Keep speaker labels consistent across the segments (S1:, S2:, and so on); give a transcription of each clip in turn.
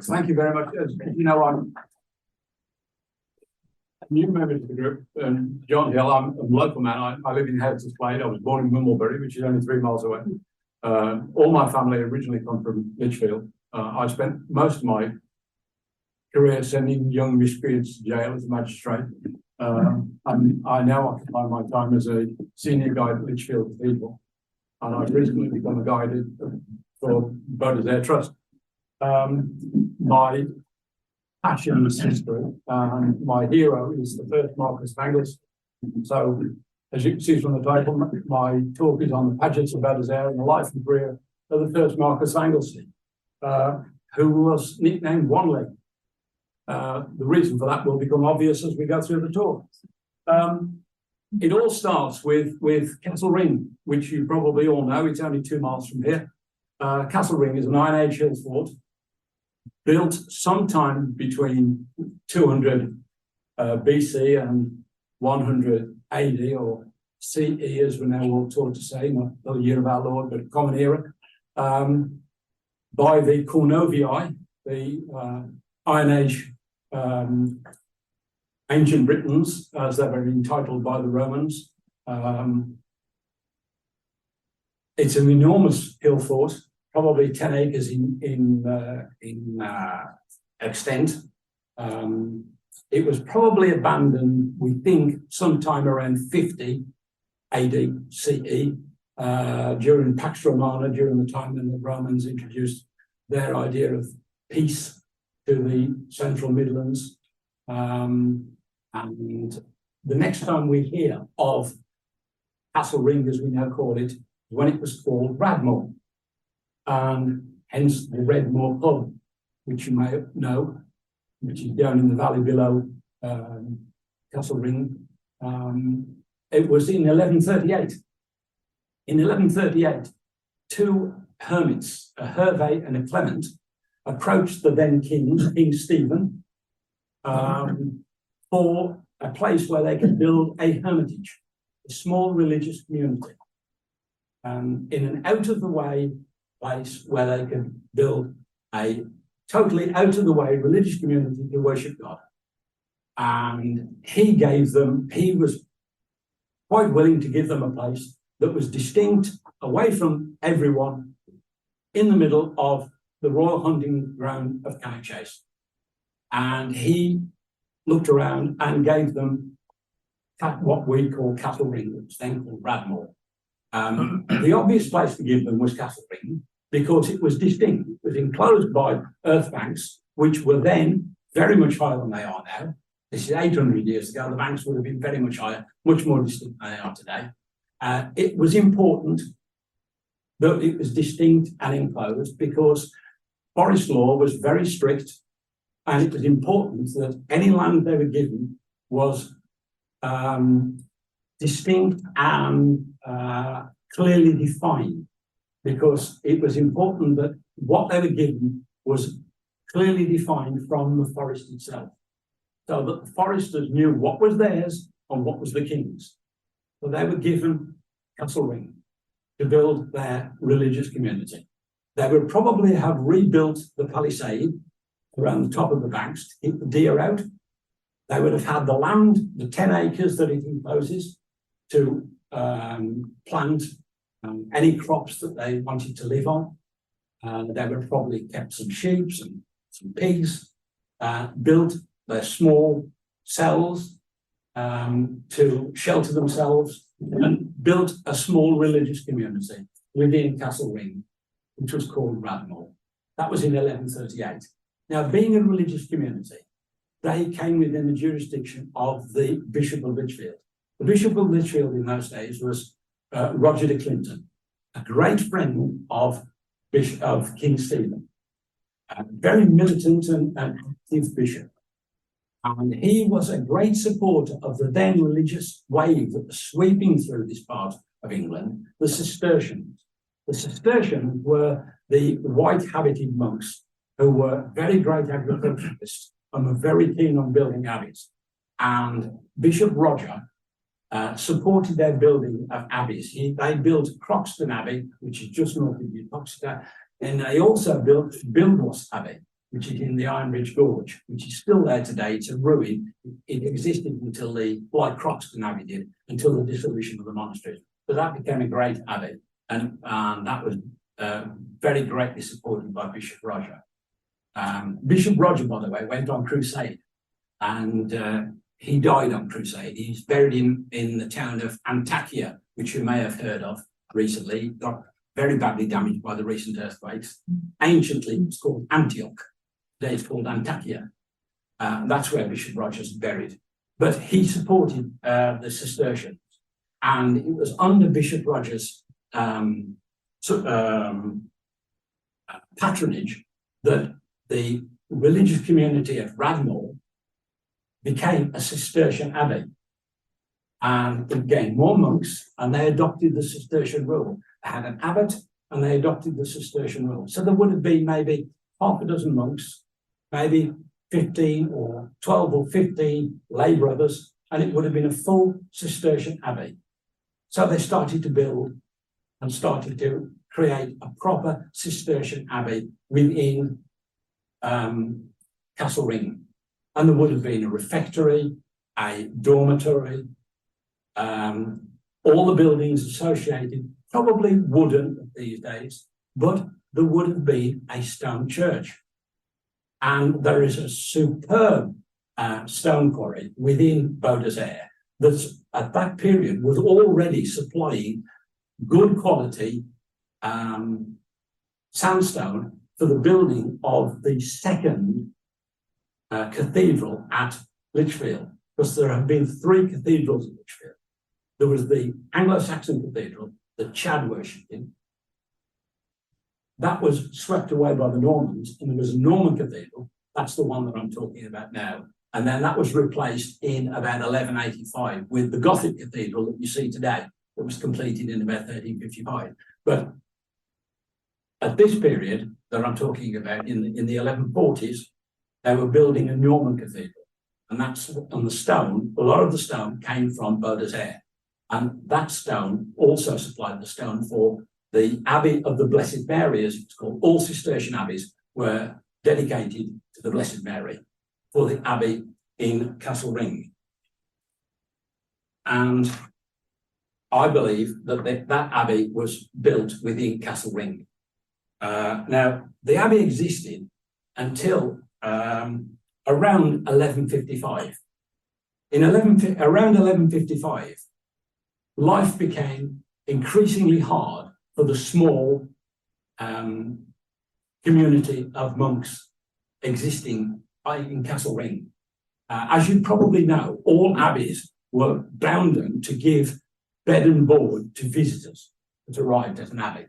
S1: Thank you very much. As you know, I'm a new member to the group. John Hill, I'm a local man. I live in Heritage Plain. I was born in Wimbledon, which is only 3 miles away. All my family originally come from Lichfield. I spent most of my career sending young miscreants to jail as a magistrate. And I now occupy my time as a senior guide at Lichfield Cathedral. And I've recently become a guide for Beaudesert Trust. My passion is history, and my hero is the first Marquis of Anglesey. So, as you can see from the title, my talk is on the pageants of Beaudesert and the life and career of the first Marquis of Anglesey, who was nicknamed One Leg. The reason for that will become obvious as we go through the talk. It all starts with Castle Ring, which you probably all know. It's only 2 miles from here. Castle Ring is an Iron Age hill fort built sometime between 200 BC and 100 AD, or CE, as we're now all taught to say, not the year of our Lord, but Common Era, by the Cornovii, the Iron Age ancient Britons, as they were entitled by the Romans. It's an enormous hill fort, probably 10 acres in extent. It was probably abandoned, we think, sometime around 50 AD CE, during Pax Romana, during the time when the Romans introduced their idea of peace to the central Midlands. And the next time we hear of Castle Ring, as we now call it, when it was called Radmore, and hence the Redmore pub, which you may know, which is down in the valley below Castle Ring. It was in 1138. In 1138, 2 hermits, a Hervé and a Clement, approached the then king, King Stephen, for a place where they could build a hermitage, a small religious community, in an out-of-the-way place where they could build a totally out-of-the-way religious community to worship God. And he was quite willing to give them a place that was distinct, away from everyone, in the middle of the royal hunting ground of Cannock Chase. And he looked around and gave them what we call Castle Ring, which was then called Radmore. The obvious place to give them was Castle Ring, because it was distinct. It was enclosed by earth banks, which were then very much higher than they are now. This is 800 years ago. The banks would have been very much higher, much more distinct than they are today. It was important that it was distinct and enclosed, because forest law was very strict, and it was important that any land they were given was distinct and clearly defined, because it was important that what they were given was clearly defined from the forest itself, so that the foresters knew what was theirs and what was the king's. So they were given Castle Ring to build their religious community. They would probably have rebuilt the palisade around the top of the banks to keep the deer out. They would have had the land, the 10 acres that it encloses, to plant any crops that they wanted to live on. They would have probably kept some sheep and some pigs, built their small cells to shelter themselves, and built a small religious community within Castle Ring, which was called Radmore. That was in 1138. Now, being a religious community, they came within the jurisdiction of the Bishop of Lichfield. The Bishop of Lichfield in those days was Roger de Clinton, a great friend of King Stephen, a very militant and active bishop. And he was a great supporter of the then religious wave that was sweeping through this part of England, the Cistercians. The Cistercians were the white-habited monks who were very great agriculturists and were very keen on building abbeys. And Bishop Roger supported their building of abbeys. They built Croxton Abbey, which is just north of Uttoxeter, and they also built Buildwas Abbey. which is in the Iron Bridge Gorge, which is still there today. It's a ruin. It existed until like Croxton Abbey did, until the dissolution of the monasteries. But that became a great abbey, and that was very greatly supported by Bishop Roger. Bishop Roger, by the way, went on crusade, and he died on crusade. He's buried in the town of Antakya, which you may have heard of recently. Got very badly damaged by the recent earthquakes. Anciently, it was called Antioch. Today it's called Antakya. That's where Bishop Roger's buried. But he supported the Cistercians, and it was under Bishop Roger's patronage that the religious community of Radnor became a Cistercian abbey. And it gained more monks, and they adopted the Cistercian rule. They had an abbot, and they adopted the Cistercian rule. So there would have been maybe half a dozen monks, maybe 15 or 12 or 15 lay brothers, and it would have been a full Cistercian abbey. So they started to build and started to create a proper Cistercian abbey within Castle Ring. And there would have been a refectory, a dormitory, all the buildings associated, probably wooden these days, but there would have been a stone church. And there is a superb stone quarry within Beaudesert that at that period was already supplying good quality sandstone for the building of the second cathedral at Lichfield, because there have been 3 cathedrals at Lichfield. There was the Anglo-Saxon cathedral that Chad worshipped in. That was swept away by the Normans, and there was a Norman cathedral. That's the one that I'm talking about now. And then that was replaced in about 1185 with the Gothic cathedral that you see today, that was completed in about 1355. But at this period that I'm talking about, in the 1140s, they were building a Norman cathedral. And that's on the stone. A lot of the stone came from Beaudesert. And that stone also supplied the stone for the Abbey of the Blessed Mary, as it's called. All Cistercian abbeys were dedicated to the Blessed Mary for the abbey in Castle Ring. And I believe that that abbey was built within Castle Ring. Now, the abbey existed until around 1155. Around 1155, life became increasingly hard for the small community of monks existing in Castle Ring. As you probably know, all abbeys were bounden to give bed and board to visitors that arrived at an abbey.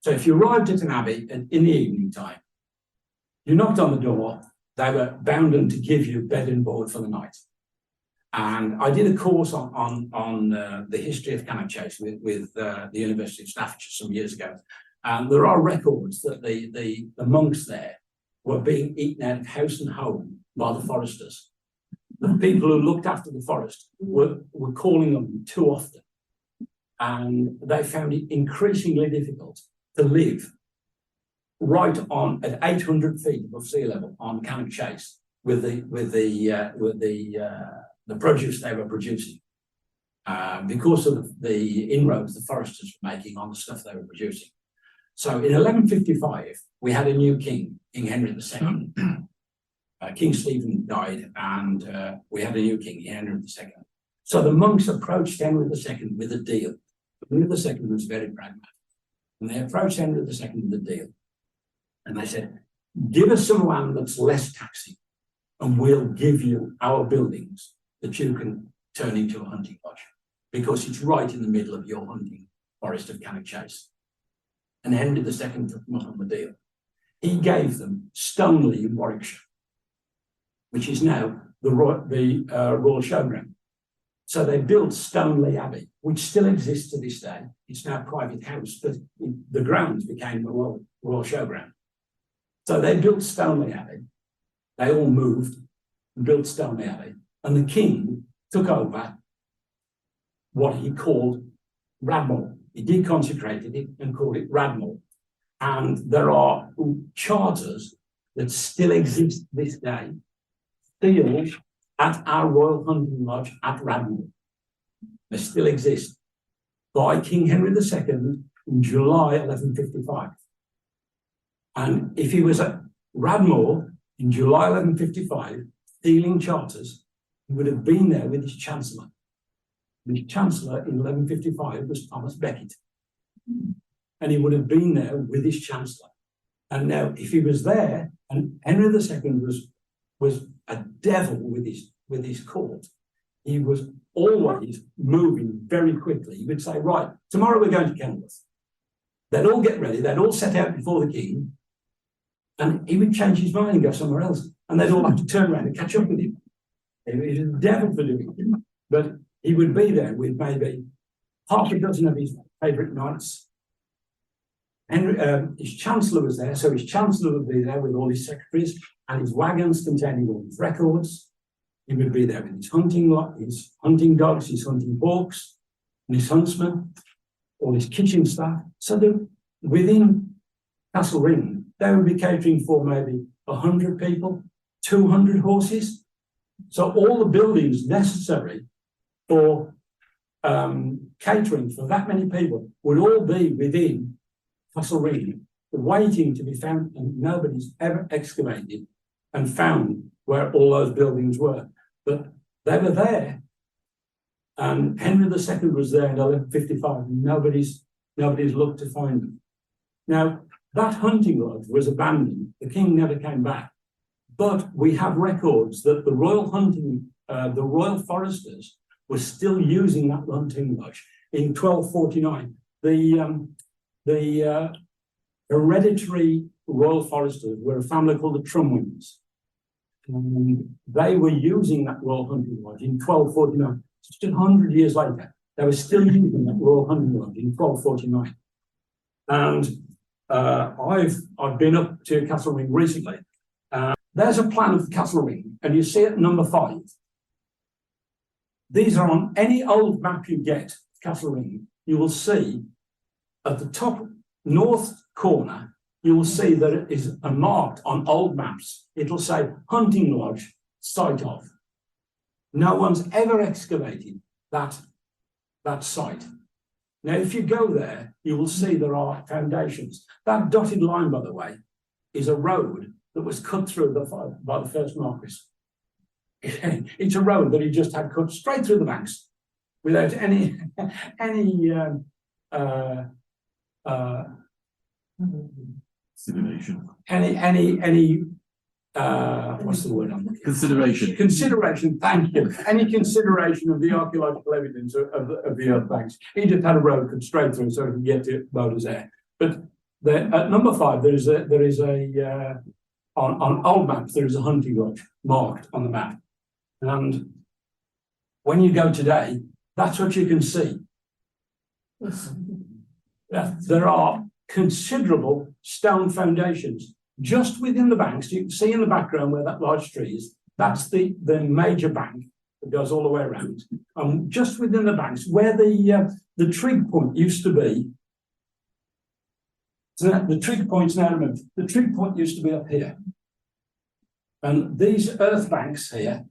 S1: So if you arrived at an abbey in the evening time, you knocked on the door, they were bounden to give you bed and board for the night. And I did a course on the history of Cannock Chase with the University of Staffordshire some years ago. And there are records that the monks there were being eaten out of house and home by the foresters. The people who looked after the forest were calling on them too often. And they found it increasingly difficult to live right on at 800 feet above sea level on Cannock Chase with the produce they were producing, because of the inroads the foresters were making on the stuff they were producing. So in 1155, we had a new king, King Henry II. King Stephen died, and we had a new king, Henry II. So the monks approached Henry II with a deal. Henry II was very pragmatic. And they approached Henry II with a deal. And they said, give us some land that's less taxing, and we'll give you our buildings that you can turn into a hunting lodge, because it's right in the middle of your hunting forest of Cannock Chase. And Henry II took them up on the deal. He gave them Stoneleigh in Warwickshire, which is now the Royal Showground. So they built Stoneleigh Abbey, which still exists to this day. It's now a private house, but the grounds became the Royal Showground. So they built Stoneleigh Abbey. They all moved and built Stoneleigh Abbey. And the king took over what he called Radnor. He deconsecrated it and called it Radnor. And there are charters that still exist this day, sealed at our Royal Hunting Lodge at Radnor. They still exist, by King Henry II in July 1155. And if he was at Radnor in July 1155, sealing charters, he would have been there with his Chancellor. And his Chancellor in 1155 was Thomas Becket. And he would have been there with his Chancellor. And now, if he was there, and Henry II was a devil with his court, he was always moving very quickly. He would say, right, tomorrow we're going to Kenilworth. They'd all get ready, they'd all set out before the king, and he would change his mind and go somewhere else. And they'd all have to turn around and catch up with him. He was a devil for doing it. But he would be there with maybe half a dozen of his favourite knights. His Chancellor was there, so his Chancellor would be there with all his secretaries and his wagons containing all his records. He would be there with his hunting dogs, his hunting hawks, and his huntsmen, all his kitchen staff. So that within Castle Ring, they would be catering for maybe 100 people, 200 horses. So all the buildings necessary for catering for that many people would all be within Castle Ring, waiting to be found, and nobody's ever excavated and found where all those buildings were. But they were there, and Henry II was there in 1155, and nobody's looked to find them. Now, that hunting lodge was abandoned. The king never came back. But we have records that the royal foresters were still using that hunting lodge in 1249. The hereditary royal foresters were a family called the Trumwins. And they were using that royal hunting lodge in 1249. Just 100 years later, they were still using that royal hunting lodge in 1249. And I've been up to Castle Ring recently. There's a plan of the Castle Ring, and you see it number 5. These are on any old map you get, Castle Ring. You will see at the top north corner, you will see that it is marked on old maps. It'll say hunting lodge, site of. No one's ever excavated that site. Now, if you go there, you will see there are foundations. That dotted line, by the way, is a road that was cut through by the first Marquis. It's a road that he just had cut straight through the banks without any
S2: consideration.
S1: What's the word I'm looking for?
S2: Consideration.
S1: Consideration, thank you. Any consideration of the archaeological evidence of the earth banks. He just had a road cut straight through so he could get to Boulder's Air. But at number 5, there is a on old maps, there is a hunting lodge marked on the map. And when you go today, that's what you can see. There are considerable stone foundations just within the banks. You can see in the background where that large tree is, that's the major bank that goes all the way around. And just within the banks, where the trig point used to be, so the trig point's now removed. The trig point used to be up here. And these earth banks here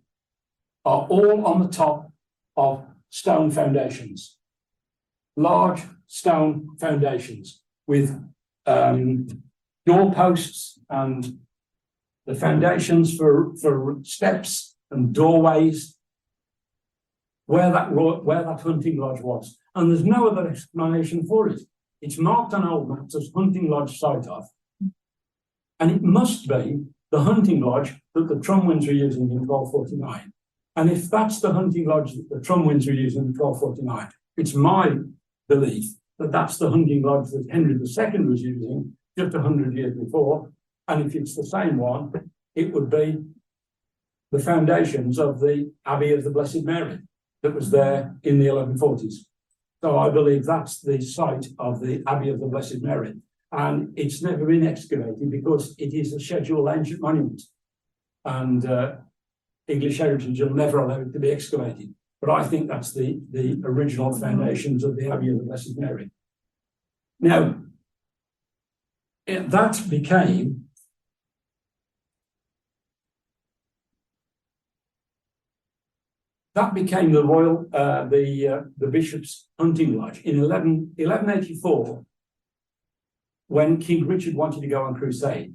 S1: are all on the top of stone foundations. Large stone foundations with doorposts and the foundations for steps and doorways where that hunting lodge was. And there's no other explanation for it. It's marked on old maps as hunting lodge site of. And it must be the hunting lodge that the Trumwins were using in 1249. And if that's the hunting lodge that the Trumwins were using in 1249, it's my belief that that's the hunting lodge that Henry II was using just 100 years before. And if it's the same one, it would be the foundations of the Abbey of the Blessed Mary that was there in the 1140s. So I believe that's the site of the Abbey of the Blessed Mary. And it's never been excavated because it is a scheduled ancient monument. And English Heritage will never allow it to be excavated. But I think that's the original foundations of the Abbey of the Blessed Mary. Now, that became that became the royal, the bishop's hunting lodge in 1184. When King Richard wanted to go on crusade,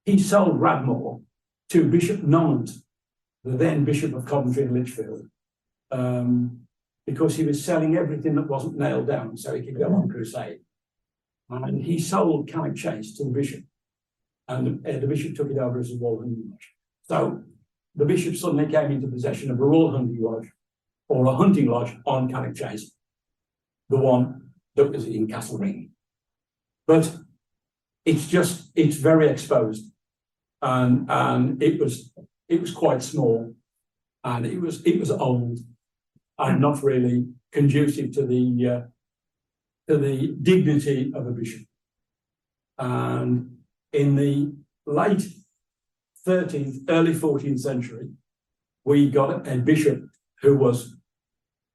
S1: he sold Radmore to Bishop Nonant, the then Bishop of Coventry and Lichfield, because he was selling everything that wasn't nailed down so he could go on crusade. And he sold Cannock Chase to the bishop, and the bishop took it over as a royal hunting lodge. So the bishop suddenly came into possession of a royal hunting lodge, or a hunting lodge on Cannock Chase, the one that was in Castle Ring. But it's very exposed, and it was quite small, and it was old, and not really conducive to the dignity of a bishop. And in the late 13th, early 14th century, we got a bishop who was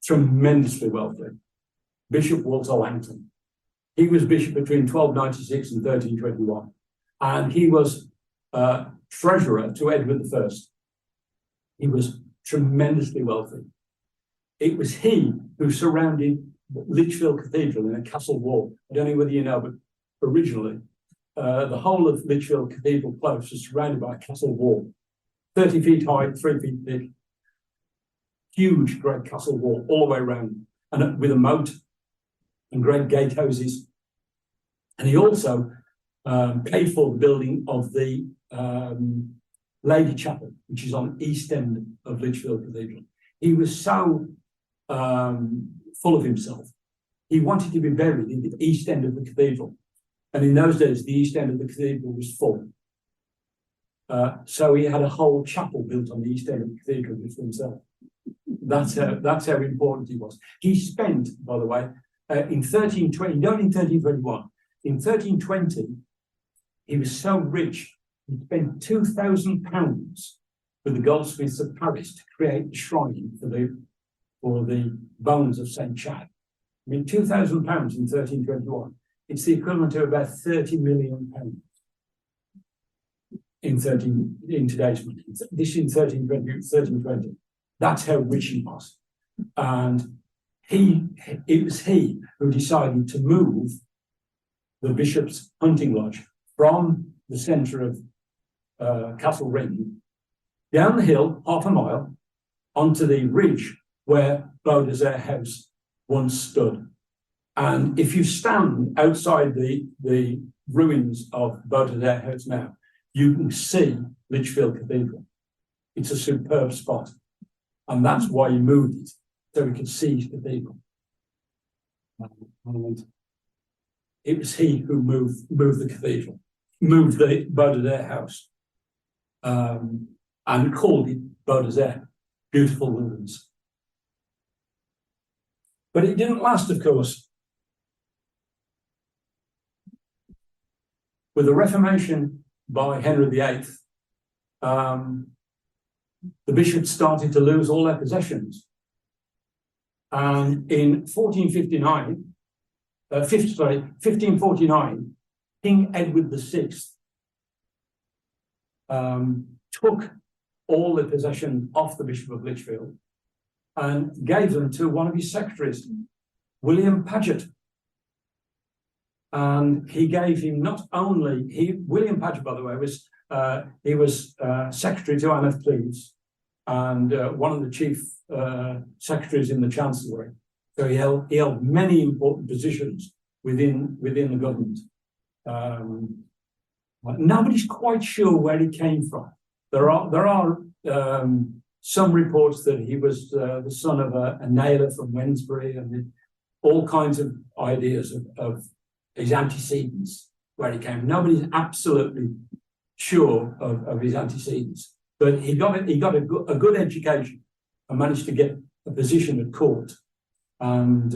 S1: tremendously wealthy, Bishop Walter Langton. He was bishop between 1296 and 1321, and he was treasurer to Edward I. He was tremendously wealthy. It was he who surrounded Lichfield Cathedral in a castle wall. I don't know whether you know, but originally the whole of Lichfield Cathedral Close was surrounded by a castle wall, 30 feet high, 3 feet thick, huge, great castle wall all the way around, and with a moat and great gatehouses. And he also paid for the building of the Lady Chapel, which is on the east end of Lichfield Cathedral. He was so full of himself. He wanted to be buried in the east end of the cathedral. And in those days, the east end of the cathedral was full. So he had a whole chapel built on the east end of the cathedral just for himself. That's how important he was. He spent, by the way, in 1320, not in 1321, in 1320, he was so rich, he spent £2,000 with the goldsmiths of Paris to create a shrine for the bones of St. Chad. I mean, £2,000 in 1321. It's the equivalent to about £30 million in today's money. This in 1320. That's how rich he was. And it was he who decided to move the bishop's hunting lodge from the centre of Castle Ring down the hill, half a mile, onto the ridge where Beaudesert House once stood. And if you stand outside the ruins of Beaudesert House now, you can see Lichfield Cathedral. It's a superb spot. And that's why he moved it, so we could see his cathedral. And it was he who moved the cathedral, moved the Beaudesert House, and called it Beaudesert, beautiful ruins. But it didn't last, of course. With the Reformation by Henry VIII, the bishops started to lose all their possessions. And in 1549, King Edward VI took all the possession off the Bishop of Lichfield and gave them to one of his secretaries, William Paget. And he gave him not only, William Paget, by the way, was secretary to Anne of Cleves and one of the chief secretaries in the Chancellery. So he held many important positions within the government. Nobody's quite sure where he came from. There are some reports that he was the son of a nailer from Wednesbury, and all kinds of ideas of his antecedents, where he came. Nobody's absolutely sure of his antecedents, but he got a good education and managed to get a position at court, and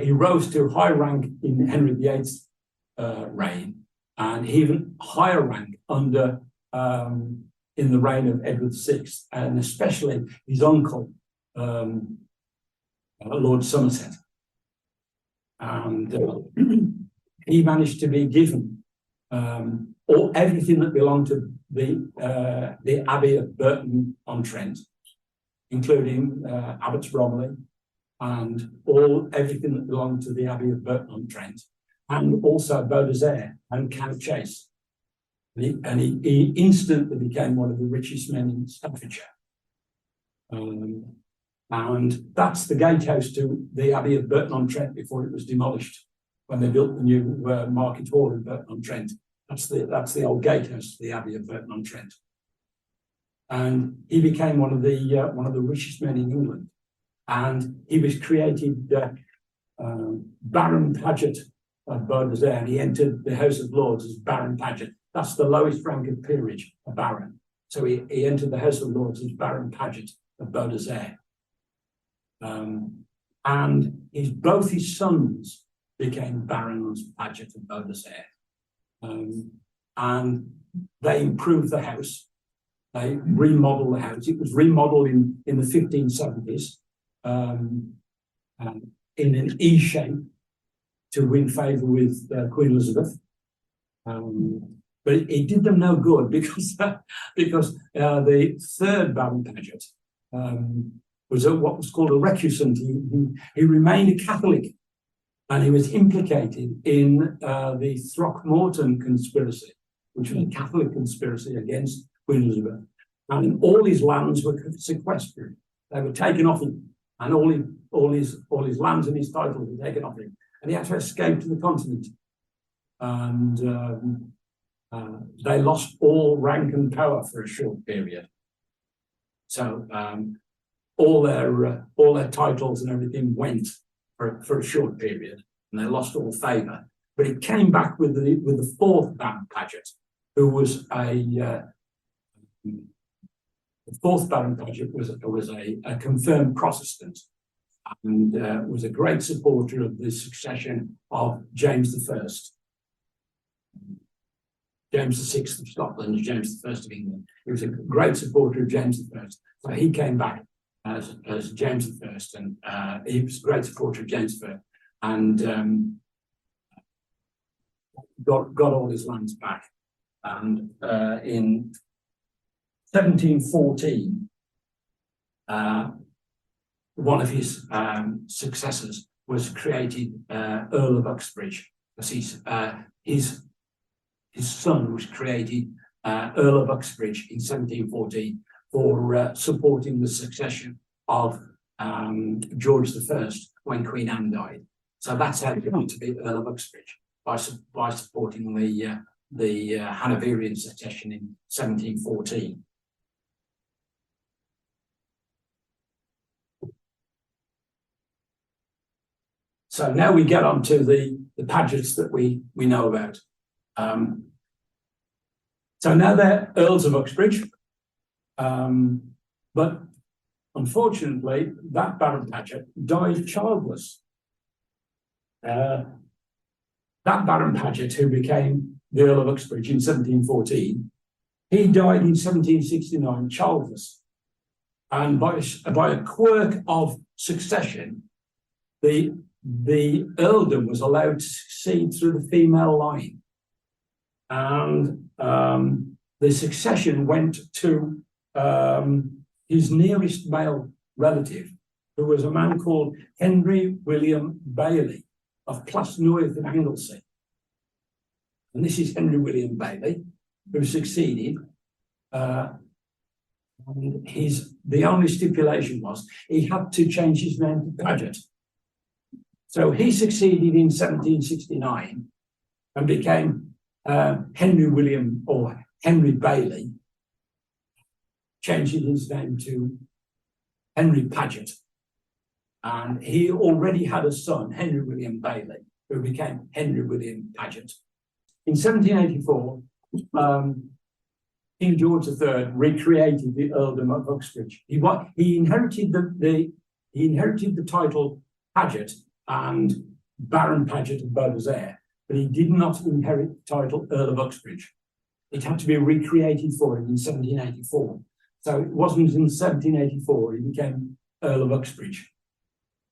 S1: he rose to high rank in Henry VIII's reign, and even higher rank under in the reign of Edward VI, and especially his uncle, Lord Somerset. And he managed to be given everything that belonged to the Abbey of Burton-on-Trent including Abbots Bromley and everything that belonged to the Abbey of Burton-on-Trent, and also Beaudesert and Cannock Chase. And he instantly became one of the richest men in Staffordshire. And that's the gatehouse to the Abbey of Burton-on-Trent before it was demolished, when they built the new Market Hall in Burton-on-Trent. That's the old gatehouse to the Abbey of Burton-on-Trent. And he became one of the richest men in England. And he was created Baron Paget of Beaudesert, and he entered the House of Lords as Baron Paget. That's the lowest rank of peerage, a baron. So he entered the House of Lords as Baron Paget of Beaudesert. And both his sons became Barons Paget of Beaudesert. And they improved the house. They remodeled the house. It was remodeled in the 1570s in an E shape to win favour with Queen Elizabeth. But it did them no good because the third Baron Paget was what was called a recusant. He remained a Catholic, and he was implicated in the Throckmorton conspiracy, which was a Catholic conspiracy against Queen Elizabeth. And all his lands were sequestered. They were taken off him, and all his lands and his titles were taken off him. And he had to escape to the continent. And they lost all rank and power for a short period. So all their titles and everything went for a short period, and they lost all favour. But it came back with the fourth Baron Paget, who was the fourth Baron Paget was a confirmed Protestant, and was a great supporter of the succession of James I. James VI of Scotland, James I of England. He was a great supporter of James I. So he came back as James I, and he was a great supporter of James I, and got all his lands back. And in 1714, one of his successors was created Earl of Uxbridge, because his son was created Earl of Uxbridge in 1714 for supporting the succession of George I when Queen Anne died. So that's how he got to be Earl of Uxbridge, by supporting the Hanoverian succession in 1714. So now we get on to the Pagets that we know about. So now they're Earls of Uxbridge, but unfortunately that Baron Paget died childless. That Baron Paget, who became the Earl of Uxbridge in 1714, he died in 1769 childless, and by a quirk of succession, the earldom was allowed to succeed through the female line. And the succession went to his nearest male relative, who was a man called Henry William Bailey of Plasnewydd in Anglesey. And this is Henry William Bailey, who succeeded. And the only stipulation was he had to change his name to Paget. So he succeeded in 1769 and became Henry William, or Henry Bailey, changing his name to Henry Paget. And he already had a son, Henry William Bailey, who became Henry William Paget. In 1784, King George III recreated the earldom of Uxbridge. He inherited the title Paget and Baron Paget of Beaudesert, but he did not inherit the title Earl of Uxbridge. It had to be recreated for him in 1784. So it wasn't in 1784 he became Earl of Uxbridge.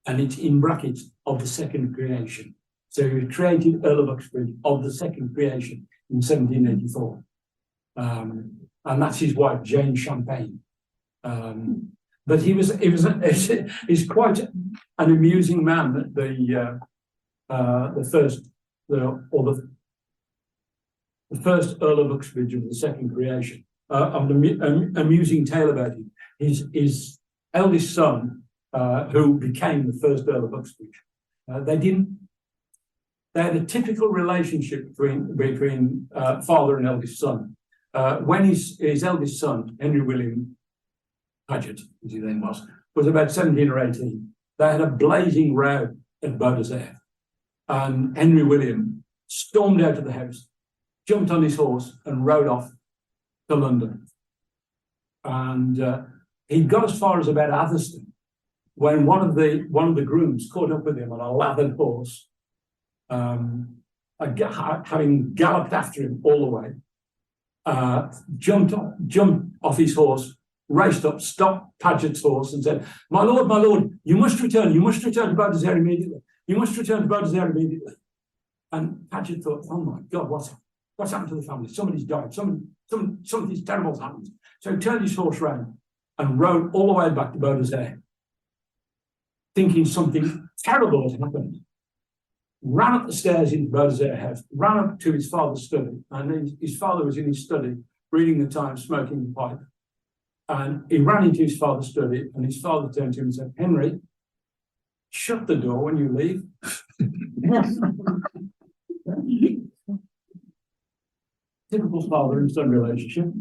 S1: And it's in brackets of the second creation. So he was created Earl of Uxbridge of the second creation in 1784. And that's his wife, Jane Champagne. But he's quite an amusing man. The first Earl of Uxbridge of the second creation. An amusing tale about him. His eldest son, who became the first Earl of Uxbridge, they had a typical relationship between father and eldest son. When his eldest son, Henry William Paget, as he then was about 17 or 18, they had a blazing row at Beaudesert. And Henry William stormed out of the house, jumped on his horse, and rode off to London. And he got as far as about Atherstone when one of the grooms caught up with him on a lathered horse, having galloped after him all the way, jumped off his horse, raced up, stopped Paget's horse, and said, my lord, you must return to Beaudesert immediately. You must return to Beaudesert immediately." And Paget thought, "Oh my God, what's happened to the family? Somebody's died. Something's terrible's happened." So he turned his horse round and rode all the way back to Beaudesert, thinking something terrible had happened. Ran up the stairs into Beaudesert house, ran up to his father's study, and his father was in his study reading the Times, smoking the pipe. And he ran into his father's study, and his father turned to him and said, "Henry, shut the door when you leave." Typical father and son relationship.